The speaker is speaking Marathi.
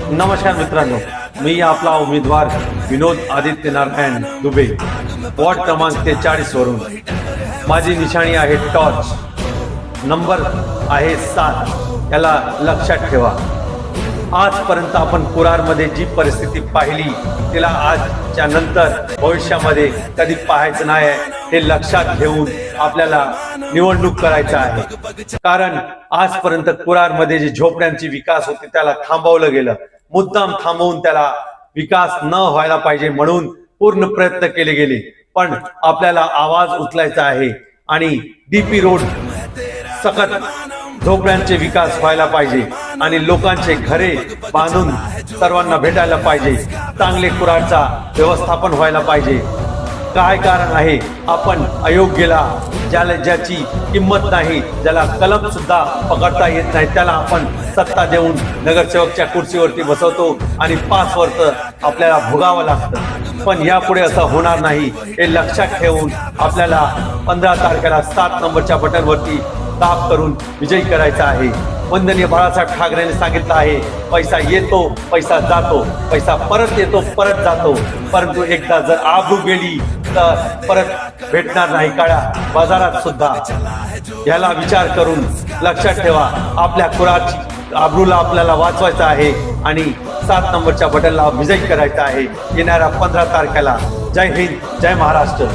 नमस्कार मित्रांनो, मी आपला उमेदवार विनोद आदित्य नारायण दुबे, वॉर्ड क्रमांक 43 वरून. माझी निशाणी आहे टॉर्च, नंबर आहे 7. याला लक्षात ठेवा. आजपर्यंत आपण कुरारमध्ये जी परिस्थिती पाहिली तिला आजच्या नंतर भविष्यामध्ये कधी पाहायचं नाही हे लक्षात घेऊन आपल्याला निवडणूक करायचं आहे. कारण आजपर्यंत कुरारमध्ये जी झोपड्यांची विकास होती त्याला थांबवलं गेलं. मुद्दाम थांबवून त्याला विकास न व्हायला पाहिजे म्हणून पूर्ण प्रयत्न केले गेले. पण आपल्याला आवाज उचलायचा आहे आणि डीपी रोड सकट झोपड्यांचे विकास व्हायला पाहिजे आणि लोकांचे घरे बांधून सर्वांना भेटायला पाहिजे. चांगले कुरारचा व्यवस्थापन व्हायला पाहिजे. काय कारण आहे, आपण अयोग्यला, ज्याची किंमत नाही, ज्याला कलम सुद्धा पकडता येत नाही, त्याला आपण सत्ता देऊन नगरसेवकच्या कुर्सीवरती बसवतो आणि 5 वर्ष आपल्याला भोगावं लागतं. पण यापुढे असं होणार नाही हे लक्षात ठेवून आपल्याला 15 तारखेला 7 नंबरच्या बटनवरती दाब करून विजयी करायचा आहे. वंदनीय बाळासाहेब ठाकरेंनी सांगितलं आहे, पैसा येतो, पैसा जातो, पैसा परत येतो, परत जातो, परंतु एकदा जर आबरू गेली तर परत भेटणार नाही काळ्या बाजारात सुद्धा. याला विचार करून लक्षात ठेवा. आपल्या कुराची आबरूला आपल्याला वाचवायचं आहे आणि 7 नंबरच्या बटनला विजयी करायचा आहे येणाऱ्या 15 तारखेला. जय हिंद, जय महाराष्ट्र.